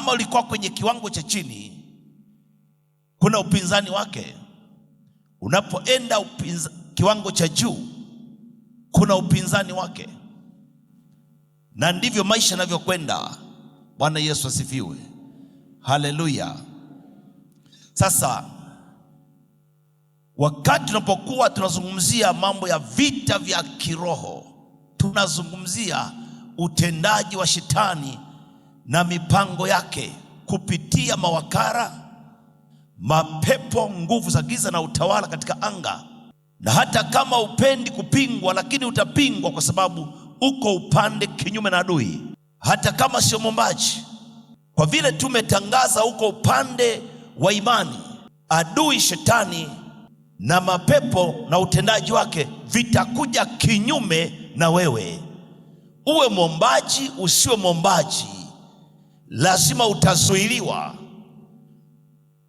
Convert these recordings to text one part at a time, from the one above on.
Kama ulikuwa kwenye kiwango cha chini, kuna upinzani wake. Unapoenda kiwango cha juu, kuna upinzani wake. Na ndivyo maisha yanavyokwenda. Bwana Yesu asifiwe. Haleluya. Sasa wakati tunapokuwa tunazungumzia mambo ya vita vya kiroho, tunazungumzia utendaji wa shetani na mipango yake kupitia mawakala, mapepo, nguvu za giza na utawala katika anga. Na hata kama upendi kupingwa, lakini utapingwa kwa sababu uko upande kinyume na adui. Hata kama sio mwombaji, kwa vile tumetangaza uko upande wa imani, adui shetani na mapepo na utendaji wake vitakuja kinyume na wewe. Uwe mwombaji usiwe mwombaji, lazima utazuiliwa.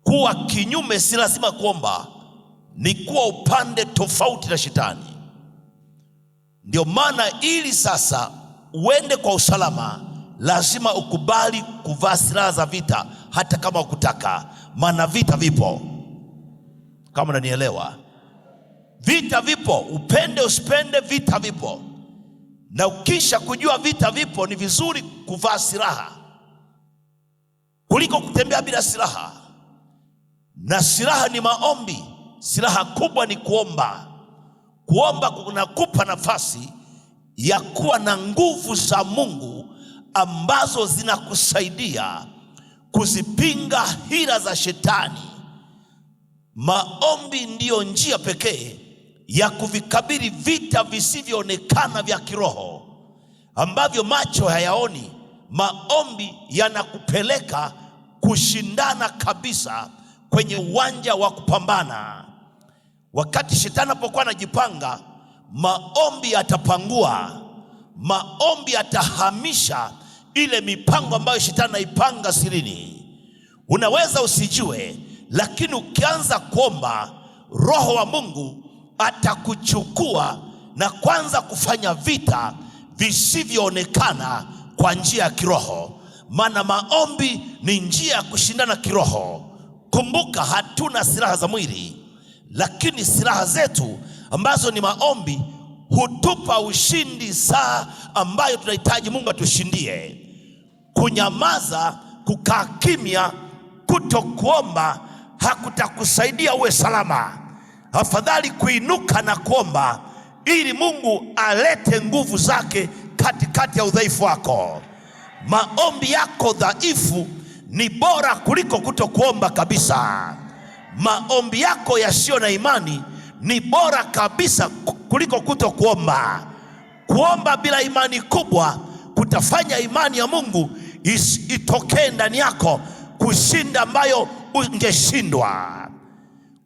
Kuwa kinyume si lazima kuomba, ni kuwa upande tofauti na shetani. Ndio maana ili sasa uende kwa usalama, lazima ukubali kuvaa silaha za vita, hata kama ukutaka. Maana vita vipo. Kama unanielewa, vita vipo, upende usipende, vita vipo. Na ukisha kujua vita vipo, ni vizuri kuvaa silaha kuliko kutembea bila silaha. Na silaha ni maombi. Silaha kubwa ni kuomba. Kuomba kunakupa nafasi ya kuwa na nguvu za Mungu ambazo zinakusaidia kuzipinga hila za shetani. Maombi ndiyo njia pekee ya kuvikabili vita visivyoonekana vya kiroho ambavyo macho hayaoni. Maombi yanakupeleka kushindana kabisa kwenye uwanja wa kupambana. Wakati shetani anapokuwa anajipanga, maombi yatapangua. Maombi yatahamisha ile mipango ambayo shetani anaipanga sirini. Unaweza usijue, lakini ukianza kuomba, Roho wa Mungu atakuchukua na kuanza kufanya vita visivyoonekana kwa njia ya kiroho. Maana maombi ni njia ya kushindana kiroho. Kumbuka, hatuna silaha za mwili, lakini silaha zetu ambazo ni maombi hutupa ushindi saa ambayo tunahitaji Mungu atushindie. Kunyamaza, kukaa kimya, kutokuomba hakutakusaidia uwe salama. Afadhali kuinuka na kuomba ili Mungu alete nguvu zake katikati ya udhaifu wako. Maombi yako dhaifu ni bora kuliko kutokuomba kabisa. Maombi yako yasiyo na imani ni bora kabisa kuliko kutokuomba. Kuomba bila imani kubwa kutafanya imani ya Mungu itokee ndani yako kushinda ambayo ungeshindwa.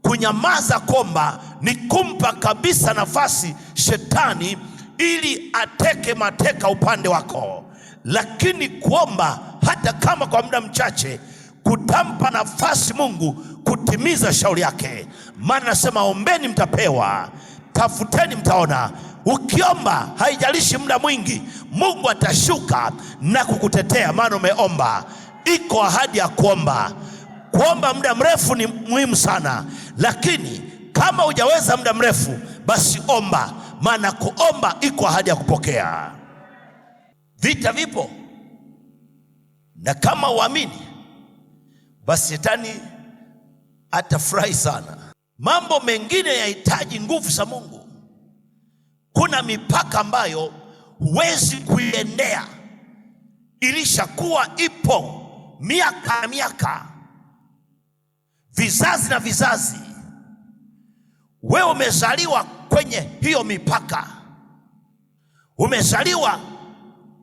Kunyamaza kuomba ni kumpa kabisa nafasi shetani ili ateke mateka upande wako. Lakini kuomba hata kama kwa muda mchache kutampa nafasi Mungu kutimiza shauri yake. Maana nasema ombeni mtapewa, tafuteni mtaona. Ukiomba haijalishi muda mwingi, Mungu atashuka na kukutetea, maana umeomba. Iko ahadi ya kuomba. Kuomba muda mrefu ni muhimu sana, lakini kama hujaweza muda mrefu, basi omba, maana kuomba iko ahadi ya kupokea. Vita vipo, na kama uamini, basi shetani atafurahi sana. Mambo mengine yahitaji nguvu za Mungu. Kuna mipaka ambayo huwezi kuiendea, ilishakuwa ipo miaka na miaka, vizazi na vizazi. Wewe umezaliwa kwenye hiyo mipaka, umezaliwa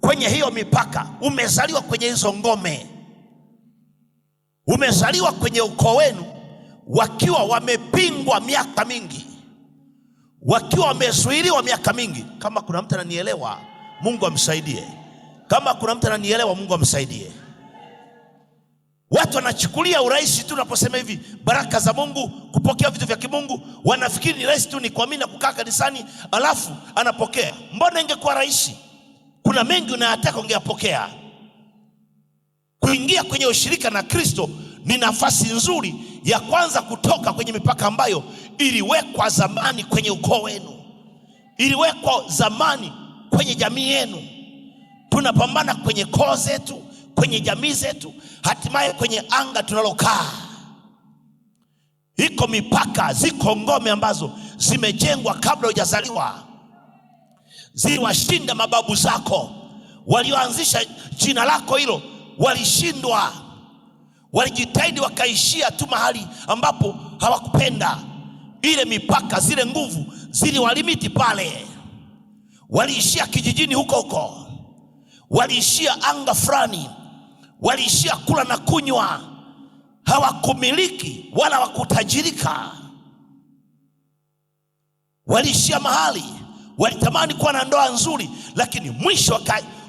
kwenye hiyo mipaka, umezaliwa kwenye hizo ngome, umezaliwa kwenye ukoo wenu wakiwa wamepingwa miaka mingi, wakiwa wamezuiliwa miaka mingi. Kama kuna mtu ananielewa, Mungu amsaidie. Kama kuna mtu ananielewa, Mungu amsaidie. Watu wanachukulia urahisi tu unaposema hivi baraka za Mungu, kupokea vitu vya kimungu. Wanafikiri ni rahisi tu ni kuamini na kukaa kanisani alafu anapokea. Mbona ingekuwa rahisi? Kuna mengi unayataka ungeyapokea. Kuingia kwenye ushirika na Kristo ni nafasi nzuri ya kwanza kutoka kwenye mipaka ambayo iliwekwa zamani kwenye ukoo wenu, iliwekwa zamani kwenye jamii yenu. Tunapambana kwenye koo zetu, kwenye jamii zetu, hatimaye kwenye anga tunalokaa. Iko mipaka, ziko ngome ambazo zimejengwa kabla hujazaliwa, ziliwashinda mababu zako. Walioanzisha jina lako hilo walishindwa, walijitahidi wakaishia tu mahali ambapo hawakupenda. Ile mipaka, zile nguvu ziliwalimiti pale. Waliishia kijijini huko huko, waliishia anga fulani, waliishia kula na kunywa, hawakumiliki wala hawakutajirika. Waliishia mahali, walitamani kuwa na ndoa nzuri, lakini mwisho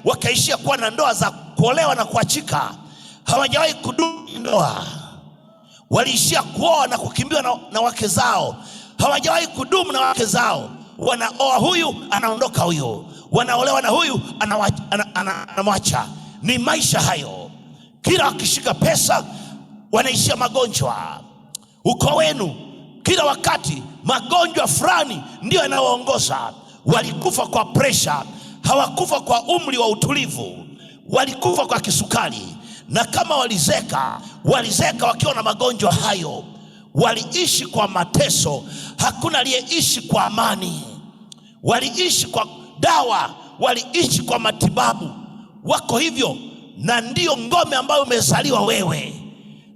wakaishia kuwa na ndoa za kuolewa na kuachika. Hawajawahi kudumu ndoa. Waliishia kuoa na kukimbiwa na wake zao. Hawajawahi kudumu na wake zao. Wanaoa huyu, anaondoka huyu, wanaolewa na huyu, anamwacha. Ni maisha hayo. Kila wakishika pesa wanaishia magonjwa. Ukoo wenu kila wakati magonjwa fulani ndio yanayoongoza. Walikufa kwa presha, hawakufa kwa umri wa utulivu. Walikufa kwa kisukari, na kama walizeka wakiwa na magonjwa hayo. Waliishi kwa mateso, hakuna aliyeishi kwa amani. Waliishi kwa dawa, waliishi kwa matibabu. Wako hivyo, na ndio ngome ambayo umezaliwa wewe,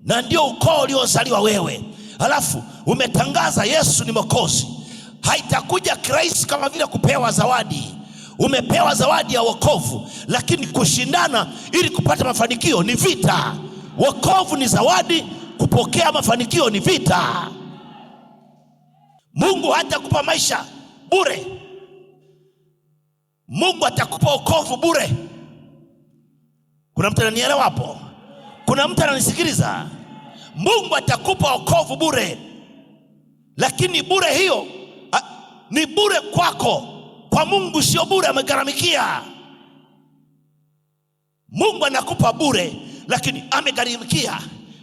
na ndio ukoo uliozaliwa wewe. Halafu umetangaza Yesu ni Mwokozi. Haitakuja kirahisi kama vile kupewa zawadi. Umepewa zawadi ya wokovu, lakini kushindana ili kupata mafanikio ni vita. Wokovu ni zawadi, kupokea mafanikio ni vita. Mungu hatakupa maisha bure. Mungu atakupa wokovu bure. Kuna mtu ananielewa hapo? Kuna mtu ananisikiliza? Mungu atakupa wokovu bure, lakini bure hiyo ni bure kwako. Kwa Mungu sio bure, amegharamikia. Mungu anakupa bure, lakini amegharamikia.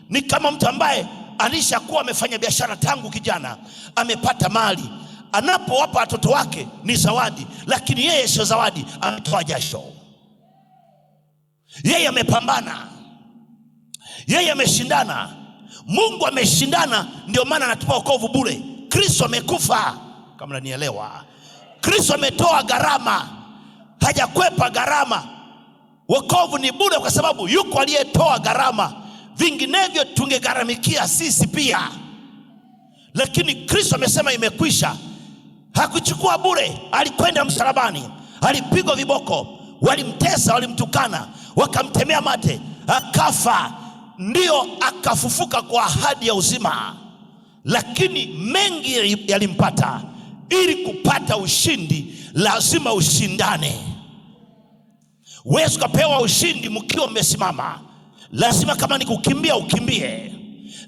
Ni kama mtu ambaye alishakuwa amefanya biashara tangu kijana, amepata mali, anapowapa watoto wake ni zawadi, lakini yeye sio zawadi, ametoa jasho. Yeye amepambana, yeye ameshindana. Mungu ameshindana, ndio maana anatupa wokovu bure. Kristo amekufa, kama unanielewa. Kristo ametoa gharama, hajakwepa gharama. Wokovu ni bure kwa sababu yuko aliyetoa gharama. Vinginevyo tungegharamikia sisi pia, lakini Kristo amesema imekwisha. Hakuchukua bure, alikwenda msalabani, alipigwa viboko, walimtesa, walimtukana, wakamtemea mate, akafa, ndio akafufuka kwa ahadi ya uzima. Lakini mengi yalimpata. Ili kupata ushindi lazima ushindane. Huwezi kupewa ushindi mkiwa mmesimama. Lazima kama ni kukimbia ukimbie,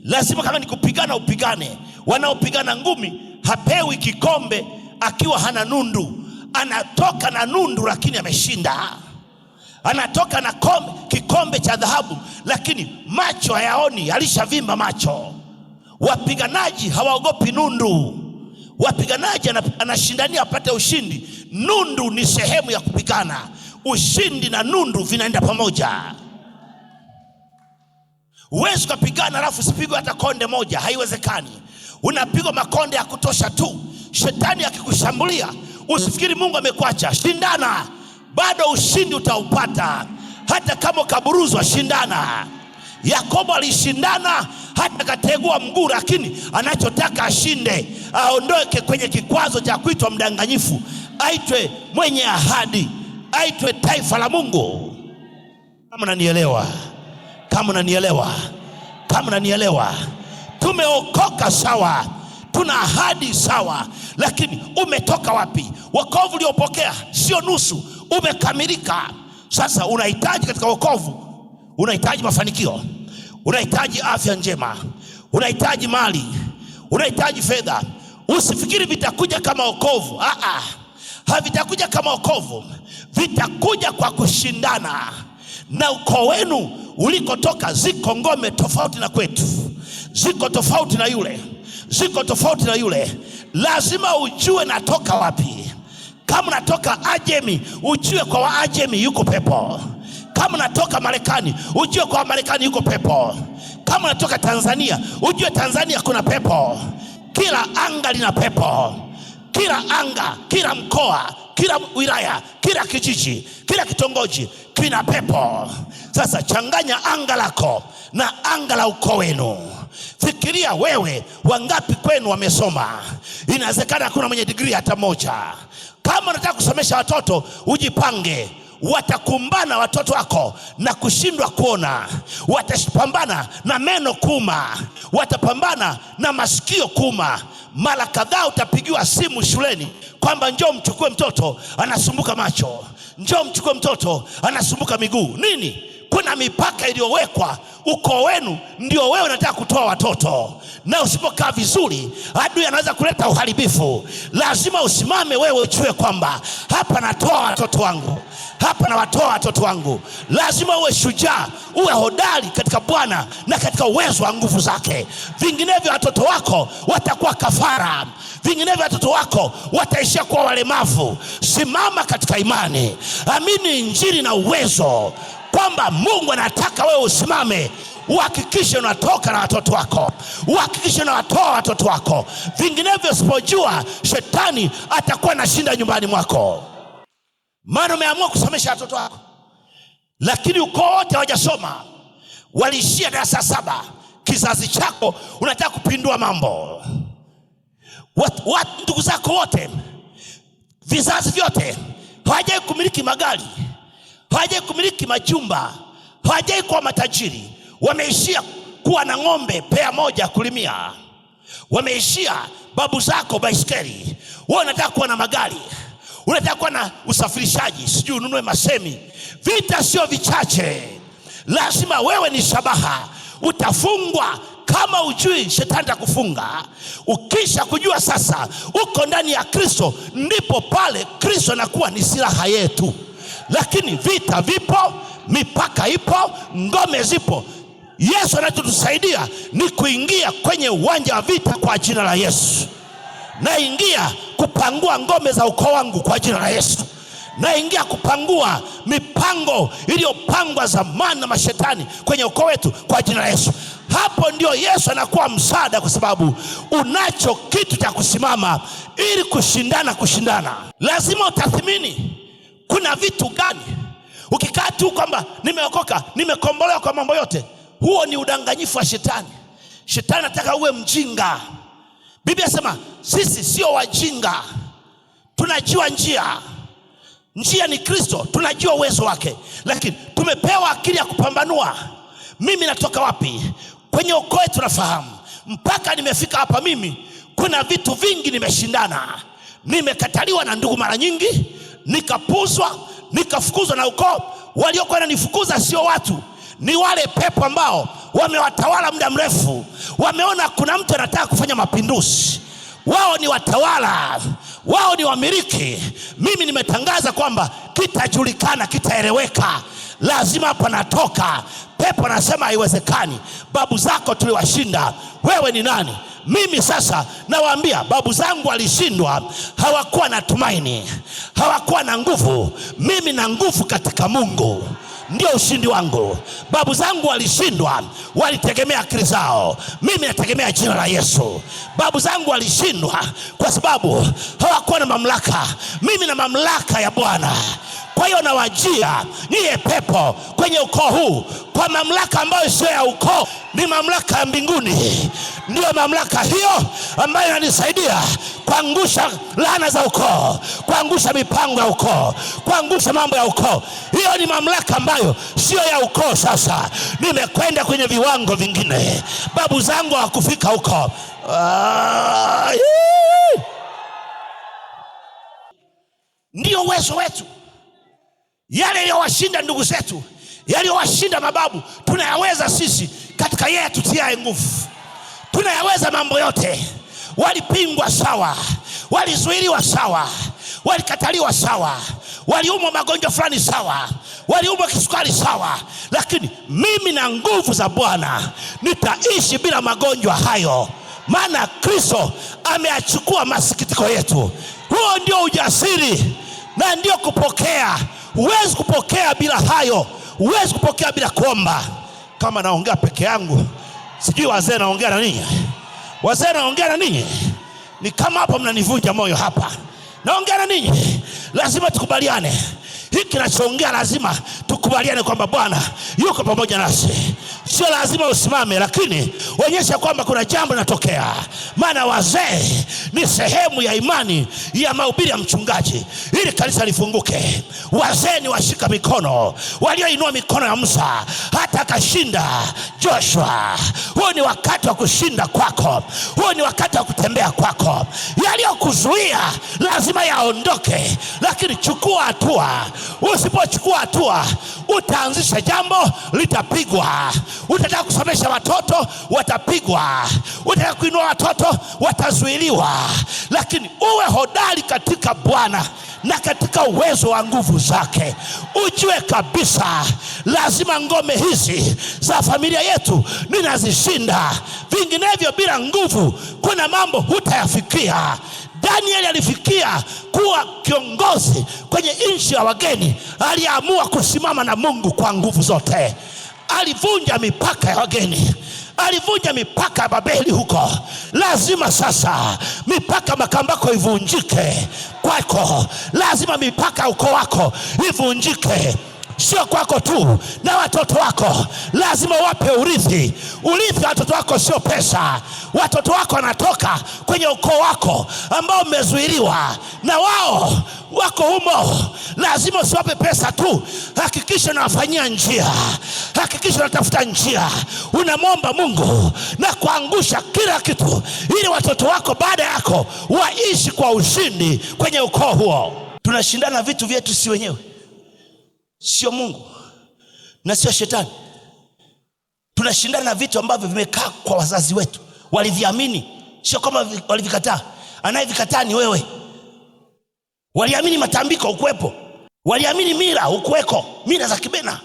lazima kama ni kupigana upigane. Wanaopigana ngumi hapewi kikombe akiwa hana nundu. Anatoka na nundu lakini ameshinda. Anatoka na kikombe cha dhahabu lakini macho hayaoni, alishavimba macho. Wapiganaji hawaogopi nundu. Wapiganaji anashindania apate ushindi. Nundu ni sehemu ya kupigana. Ushindi na nundu vinaenda pamoja. Huwezi kupigana alafu usipigwe hata konde moja, haiwezekani. Unapigwa makonde ya kutosha tu. Shetani akikushambulia usifikiri Mungu amekuacha. Shindana, bado ushindi utaupata. Hata kama kaburuzwa, shindana. Yakobo alishindana hata kategua mguu, lakini anachotaka ashinde, aondoke kwenye kikwazo cha kuitwa mdanganyifu, aitwe mwenye ahadi, aitwe taifa la Mungu. Kama unanielewa? Kama unanielewa? Kama unanielewa? Tumeokoka sawa, tuna ahadi sawa, lakini umetoka wapi? Wokovu uliopokea sio nusu, umekamilika. Sasa unahitaji katika wokovu, unahitaji mafanikio, unahitaji afya njema, unahitaji mali, unahitaji fedha. Usifikiri vitakuja kama wokovu. Havitakuja kama wokovu, vitakuja kwa kushindana. na ukoo wenu ulikotoka ziko ngome tofauti na kwetu, ziko tofauti na yule, ziko tofauti na yule. Lazima ujue natoka wapi. Kama natoka Ajemi, ujue kwa Waajemi yuko pepo. Kama natoka Marekani, ujue kwa Marekani yuko pepo. Kama natoka Tanzania, ujue Tanzania kuna pepo. Kila anga lina pepo. Kila anga, kila mkoa, kila wilaya, kila kijiji, kila kitongoji kina pepo. Sasa changanya anga lako na anga la ukoo wenu. Fikiria wewe, wangapi kwenu wamesoma? Inawezekana kuna mwenye degree hata moja. Kama unataka kusomesha watoto, ujipange. Watakumbana watoto wako na kushindwa kuona, watapambana na meno kuuma, watapambana na masikio kuuma. Mara kadhaa utapigiwa simu shuleni kwamba njoo mchukue mtoto anasumbuka macho, njoo mchukue mtoto anasumbuka miguu. Nini? Kuna mipaka iliyowekwa. Ukoo wenu ndio wewe unataka kutoa watoto, na usipokaa vizuri adui anaweza kuleta uharibifu. Lazima usimame wewe, ujue kwamba hapa natoa watoto wangu, hapa na watoa watoto wangu. Lazima uwe shujaa, uwe hodari katika Bwana na katika uwezo wa nguvu zake. Vinginevyo watoto wako watakuwa kafara, vinginevyo watoto wako wataishia kuwa walemavu. Simama katika imani, amini injili na uwezo kwamba Mungu anataka wewe usimame. Uhakikishe unatoka na watoto wako, uhakikishe unawatoa watoto wako. Vinginevyo usipojua, shetani atakuwa anashinda nyumbani mwako. Maana umeamua kusomesha watoto wako, lakini ukoo wote hawajasoma, waliishia darasa 7. Kizazi chako unataka kupindua mambo. Ndugu zako wote, vizazi vyote hawajai kumiliki magari, hawajai kumiliki majumba, hawajai kuwa matajiri. Wameishia kuwa na ng'ombe pea moja kulimia. Wameishia babu zako baiskeli. Wewe unataka kuwa na magari, unataka kuwa na usafirishaji, sijui ununue masemi. Vita sio vichache, lazima wewe ni shabaha. Utafungwa kama ujui, shetani atakufunga. Ukisha kujua sasa uko ndani ya Kristo, ndipo pale Kristo anakuwa ni silaha yetu. Lakini vita vipo, mipaka ipo, ngome zipo. Yesu anachotusaidia ni kuingia kwenye uwanja wa vita kwa jina la Yesu. Naingia kupangua ngome za ukoo wangu kwa jina la Yesu. Naingia kupangua mipango iliyopangwa zamani na mashetani kwenye ukoo wetu kwa jina la Yesu. Hapo ndio Yesu anakuwa msaada, kwa sababu unacho kitu cha kusimama ili kushindana. Lazima utathmini kuna vitu gani. Ukikaa tu kwamba nimeokoka, nimekombolewa kwa mambo yote, huo ni udanganyifu wa shetani. Shetani anataka uwe mjinga. Biblia inasema sisi sio wajinga, tunajua njia. Njia ni Kristo, tunajua uwezo wake, lakini tumepewa akili ya kupambanua. Mimi natoka wapi? Kwenye ukoo tunafahamu. Mpaka nimefika hapa mimi, kuna vitu vingi nimeshindana. Nimekataliwa na ndugu mara nyingi, nikapuzwa, nikafukuzwa na ukoo. Waliokuwa wananifukuza sio watu, ni wale pepo ambao wamewatawala muda mrefu. Wameona kuna mtu anataka kufanya mapinduzi. Wao ni watawala, wao ni wamiliki. Mimi nimetangaza kwamba kitajulikana, kitaeleweka. Lazima hapa natoka. Pepo anasema haiwezekani, babu zako tuliwashinda, wewe ni nani? Mimi sasa nawaambia, babu zangu walishindwa, hawakuwa na tumaini, hawakuwa na nguvu. Mimi na nguvu katika Mungu, ndio ushindi wangu. Babu zangu walishindwa, walitegemea akili zao. Mimi nategemea jina la Yesu. Babu zangu walishindwa kwa sababu hawakuwa na mamlaka. Mimi na mamlaka ya Bwana. Kwa hiyo nawajia niye pepo kwenye ukoo huu kwa mamlaka ambayo sio ya ukoo, ni mamlaka ya mbinguni. Ndio mamlaka hiyo ambayo inanisaidia kuangusha laana za ukoo, kuangusha mipango ya ukoo, kuangusha mambo ya ukoo. Hiyo ni mamlaka ambayo sio ya ukoo. Sasa nimekwenda kwenye viwango vingine. Babu zangu hawakufika huko. Ndio uwezo wetu. Yale yaliyowashinda ndugu zetu, yaliyowashinda mababu, tunayaweza sisi katika yeye atutiaye nguvu. Tunayaweza mambo yote. Walipingwa sawa, walizuiliwa sawa, walikataliwa sawa, waliumwa magonjwa fulani sawa, waliumwa kisukari sawa, lakini mimi na nguvu za Bwana nitaishi bila magonjwa hayo, maana Kristo ameachukua masikitiko yetu. Huo ndio ujasiri na ndio kupokea. Huwezi kupokea bila hayo, huwezi kupokea bila kuomba. Kama naongea peke yangu, sijui wazee naongea na ninyi. Wazee naongea na ninyi, ni kama hapa mnanivunja moyo hapa. Naongea na ninyi, lazima tukubaliane. Hiki kinachoongea lazima tukubaliane kwamba Bwana yuko pamoja nasi. Sio lazima usimame, lakini onyesha kwamba kuna jambo linatokea. Maana wazee ni sehemu ya imani ya mahubiri ya mchungaji ili kanisa lifunguke. Wazee ni washika mikono, walioinua mikono ya Musa hata akashinda Joshua. Huo ni wakati wa kushinda kwako. Huo ni wakati wa kutembea kwako. Yaliyokuzuia lazima yaondoke, lakini chukua hatua. Usipochukua hatua, utaanzisha jambo, litapigwa. Utataka kusomesha watoto, watapigwa. Utataka kuinua watoto, watazuiliwa. Lakini uwe hodari katika Bwana na katika uwezo wa nguvu zake. Ujue kabisa lazima ngome hizi za familia yetu ninazishinda. Vinginevyo bila nguvu kuna mambo hutayafikia. Danieli alifikia kuwa kiongozi kwenye nchi ya wageni. Aliamua kusimama na Mungu kwa nguvu zote. Alivunja mipaka ya wageni, alivunja mipaka ya Babeli huko. Lazima sasa mipaka Makambako ivunjike kwako. Lazima mipaka ya ukoo wako ivunjike. Sio kwako tu, na watoto wako lazima wape urithi. Urithi wa watoto wako sio pesa. Watoto wako wanatoka kwenye ukoo wako ambao umezuiliwa, na wao wako humo. Lazima usiwape pesa tu, hakikisha unawafanyia njia. Hakikisha unatafuta njia, unamwomba Mungu na kuangusha kila kitu, ili watoto wako baada yako waishi kwa ushindi kwenye ukoo huo. Tunashindana vitu vyetu si wenyewe, sio Mungu na sio shetani. Tunashindana na vitu ambavyo vimekaa kwa wazazi wetu, waliviamini, sio kama walivikataa. Anayevikataa ni wewe. Waliamini matambiko, ukuwepo. Waliamini mila, ukuweko. Mila za Kibena,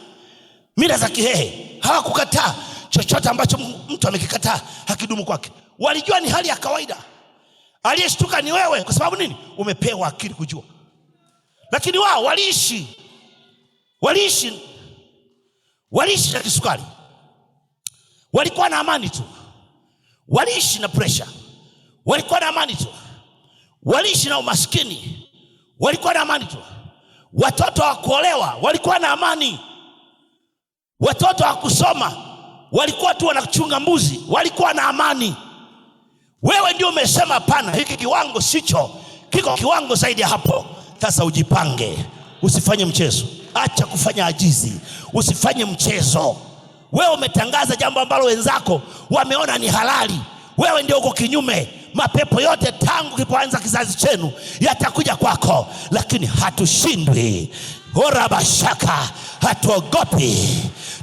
mila za Kihehe. Hawakukataa chochote ambacho mtu amekikataa hakidumu kwake. Walijua ni hali ya kawaida. Aliyeshtuka ni wewe. Kwa sababu nini? Umepewa akili kujua. Lakini wao waliishi na kisukari. Walikuwa na amani tu. Waliishi na pressure. Walikuwa na amani tu. Waliishi na umaskini. Walikuwa na amani tu. Watoto wa kuolewa walikuwa na amani. Watoto wa kusoma walikuwa tu wanachunga mbuzi, walikuwa na amani. Wewe ndio umesema hapana, hiki kiwango sicho, kiko kiwango zaidi ya hapo. Sasa ujipange, usifanye mchezo. Acha kufanya ajizi, usifanye mchezo. Wewe umetangaza jambo ambalo wenzako wameona ni halali, wewe ndio uko kinyume. Mapepo yote tangu kipoanza kizazi chenu yatakuja kwako. Lakini hatushindwi. Hora bashaka, hatuogopi.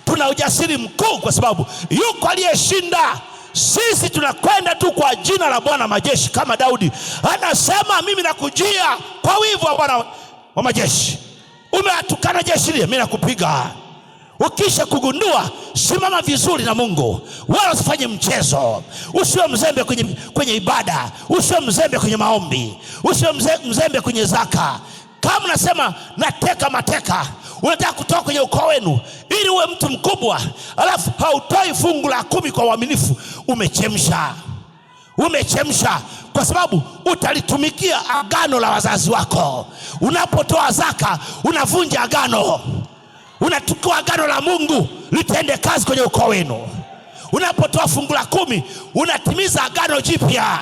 Tuna ujasiri mkuu kwa sababu yuko aliyeshinda. Sisi tunakwenda tu kwa jina la Bwana majeshi, kama Daudi anasema, mimi nakujia kwa wivu wa Bwana wa majeshi. Umeatukana jeshi lile, mimi nakupiga. Ukisha kugundua, simama vizuri na Mungu, wala usifanye mchezo. Usiwe mzembe kwenye ibada, usiwe mzembe kwenye maombi, usiwe mzembe kwenye zaka. Kama unasema nateka mateka, unataka kutoka kwenye ukoo wenu ili uwe mtu mkubwa, alafu hautoi fungu la 10 kwa uaminifu, umechemsha, kwa sababu utalitumikia agano la wazazi wako. Unapotoa zaka unavunja agano. Unatukua agano la Mungu litende kazi kwenye ukoo wenu. Unapotoa fungu la 10 unatimiza agano jipya.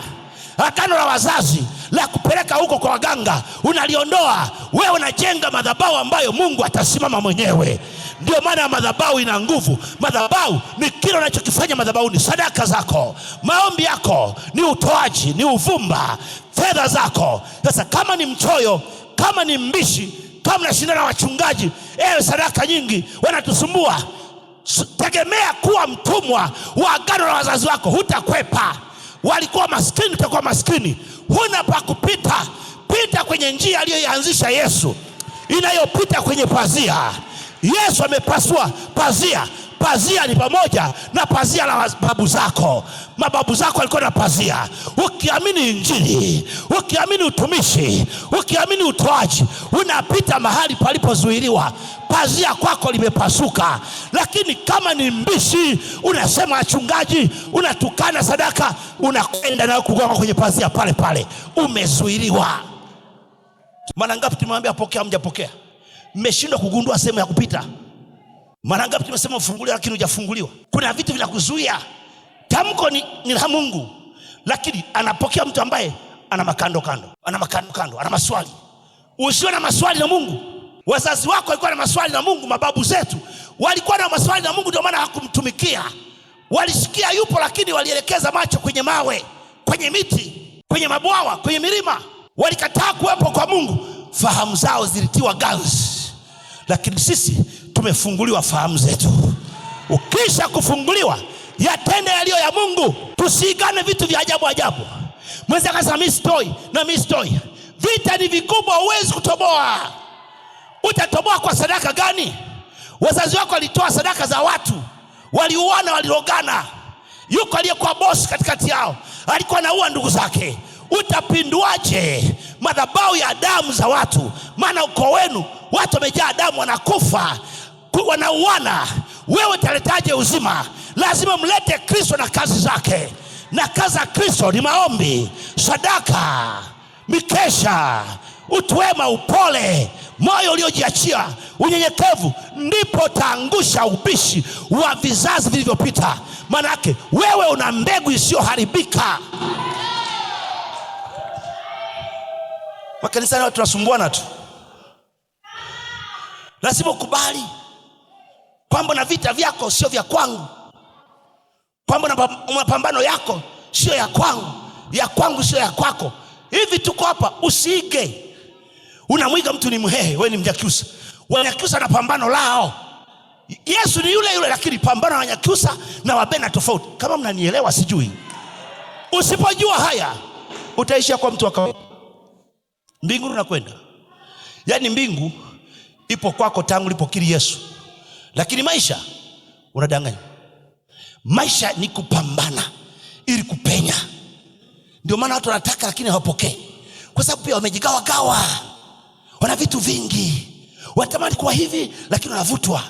Agano la wazazi la kupeleka huko kwa waganga unaliondoa. Wewe unajenga madhabahu ambayo Mungu atasimama mwenyewe. Ndio maana madhabahu ina nguvu. Madhabahu ni kile unachokifanya madhabahu, ni sadaka zako, maombi yako, ni utoaji, ni uvumba, fedha zako. Sasa kama ni mchoyo, kama ni mbishi, kama unashindana na wachungaji, sadaka nyingi wanatusumbua, tegemea kuwa mtumwa wa agano la wazazi wako. Hutakwepa. Walikuwa maskini, utakuwa maskini. Huna pa kupita. Pita kwenye njia aliyoianzisha Yesu, inayopita kwenye pazia. Yesu amepasua pazia. Pazia ni pamoja na pazia la babu zako. Mababu zako walikuwa na pazia. Ukiamini Injili, ukiamini utumishi, ukiamini utoaji, unapita mahali palipozuiliwa, pazia kwako limepasuka. Lakini kama ni mbishi, unasema wachungaji, unatukana sadaka, unakwenda na kugonga kwenye pazia pale pale, umezuiliwa. Mara ngapi tumemwambia pokea, mjapokea? Mmeshindwa kugundua sehemu ya kupita. Mara ngapi tumesema ufunguliwe lakini hujafunguliwa? Kuna vitu vinakuzuia. Tamko ni la Mungu, lakini anapokea mtu ambaye ana makando kando, ana maswali. Usiwe na maswali na Mungu. Wazazi wako walikuwa na maswali na Mungu, mababu zetu walikuwa na maswali na Mungu, ndio maana hakumtumikia. Walisikia yupo, lakini walielekeza macho kwenye mawe, kwenye miti, kwenye mabwawa, kwenye milima. Walikataa kuwepo kwa Mungu. Fahamu zao zilitiwa ganzi. Lakini sisi tumefunguliwa fahamu zetu. Ukisha kufunguliwa, yatende yaliyo ya Mungu. Tusigane vitu vya ajabu ajabu. Mweza kasema mimi stoi. Vita ni vikubwa, huwezi kutoboa. Utatoboa kwa sadaka gani? Wazazi wako walitoa sadaka za watu, waliuana, walirogana. Yuko aliyekuwa bosi katikati yao, alikuwa anaua ndugu zake. Utapinduaje madhabahu ya damu za watu? Maana uko wenu watu wamejaa damu, wanakufa, wanauana. Wewe utaletaje uzima? Lazima mlete Kristo na kazi zake. Na kazi za Kristo ni maombi, sadaka, mikesha, utu wema, upole, moyo uliojiachia, unyenyekevu. Ndipo taangusha ubishi wa vizazi vilivyopita. Maana yake wewe una mbegu isiyoharibika. Makanisani watu tunasumbuana tu. Lazima ukubali kwamba na vita vyako sio vya kwangu, kwamba na mapambano yako sio ya kwangu, ya kwangu sio ya kwako. Hivi tuko hapa, usiige. Unamwiga mtu ni Mhehe, wewe ni Mnyakyusa. Wanyakyusa na pambano lao. Yesu ni yule yule, lakini pambano la Wanyakyusa na Wabena tofauti. Kama mnanielewa sijui. Usipojua haya, utaishia kwa mtu wa kawaida. Mbinguni unakwenda. Yaani mbingu ipo kwako tangu ulipokiri Yesu. Lakini maisha unadanganya. Maisha ni kupambana ili kupenya. Ndio maana watu wanataka lakini hawapokei. Kwa sababu pia wamejigawa gawa. Wana vitu vingi. Watamani kuwa hivi lakini wanavutwa.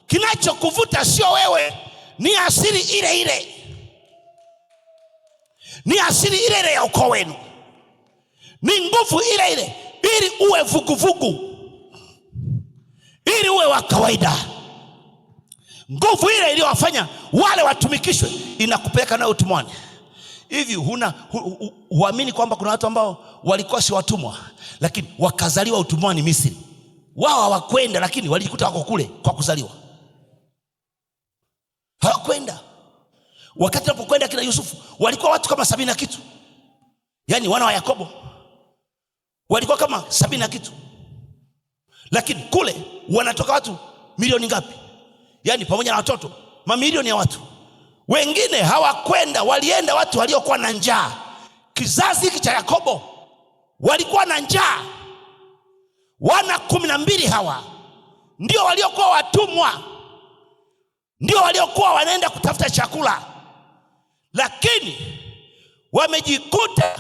Kinachokuvuta sio wewe, ni asili ile ile. Ni asili ile ile ya ukoo wenu. Ni nguvu ile ile, ili uwe vuguvugu, ili uwe wa kawaida. Nguvu ile iliyowafanya wale watumikishwe inakupeleka na utumwani. Hivi huamini kwamba kuna watu ambao walikuwa si watumwa, lakini wakazaliwa utumwani Misri? Wao hawakwenda, lakini walijikuta wako kule kwa kuzaliwa. Hawakwenda. Wakati walipokwenda kina Yusufu, walikuwa watu kama 70 na kitu. Yaani wana wa Yakobo walikuwa kama 70 na kitu. Lakini kule wanatoka watu milioni ngapi? Yaani pamoja na watoto, mamilioni ya watu. Wengine hawakwenda, walienda watu waliokuwa na njaa. Kizazi hiki cha Yakobo walikuwa na njaa. Wana 12 hawa ndio waliokuwa watumwa, ndio waliokuwa wanaenda kutafuta chakula. Lakini wamejikuta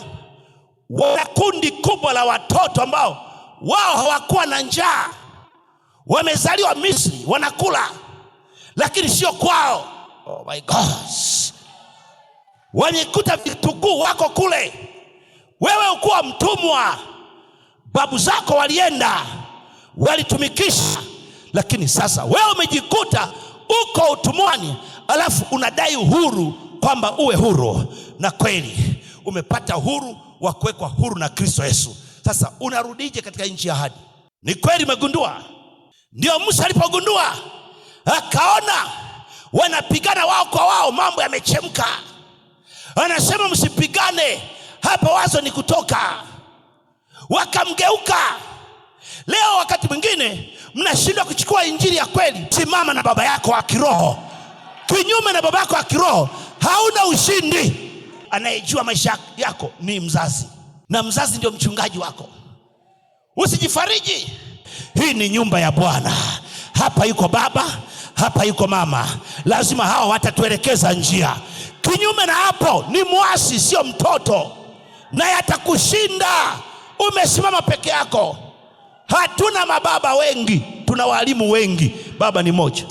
wana kundi kubwa la watoto ambao wao hawakuwa na njaa. Wamezaliwa Misri, wanakula, lakini sio kwao. Oh my God. Wamekuta vitukuu wako kule. Wewe ukuwa mtumwa. Babu zako walienda, walitumikisha, lakini sasa wewe umejikuta uko utumwani, alafu unadai uhuru kwamba uwe huru. Na kweli umepata uhuru wa kuwekwa huru na Kristo Yesu. Sasa unarudije katika nchi ya ahadi? Ni kweli umegundua? Ndio Musa alipogundua, akaona wanapigana wao kwa wao, mambo yamechemka. Anasema msipigane hapa, wazo ni kutoka. Wakamgeuka. Leo wakati mwingine mnashindwa kuchukua injili ya kweli. Simama na baba yako wa kiroho. Kinyume na baba yako wa kiroho hauna ushindi. Anayejua maisha yako ni mzazi, na mzazi ndio mchungaji wako. Usijifariji. Hii ni nyumba ya Bwana. hapa yuko baba, hapa yuko mama, lazima hawa watatuelekeza njia. Kinyume na hapo ni mwasi, sio mtoto, na yatakushinda. Umesimama peke yako. Hatuna mababa wengi, tuna walimu wengi, baba ni moja.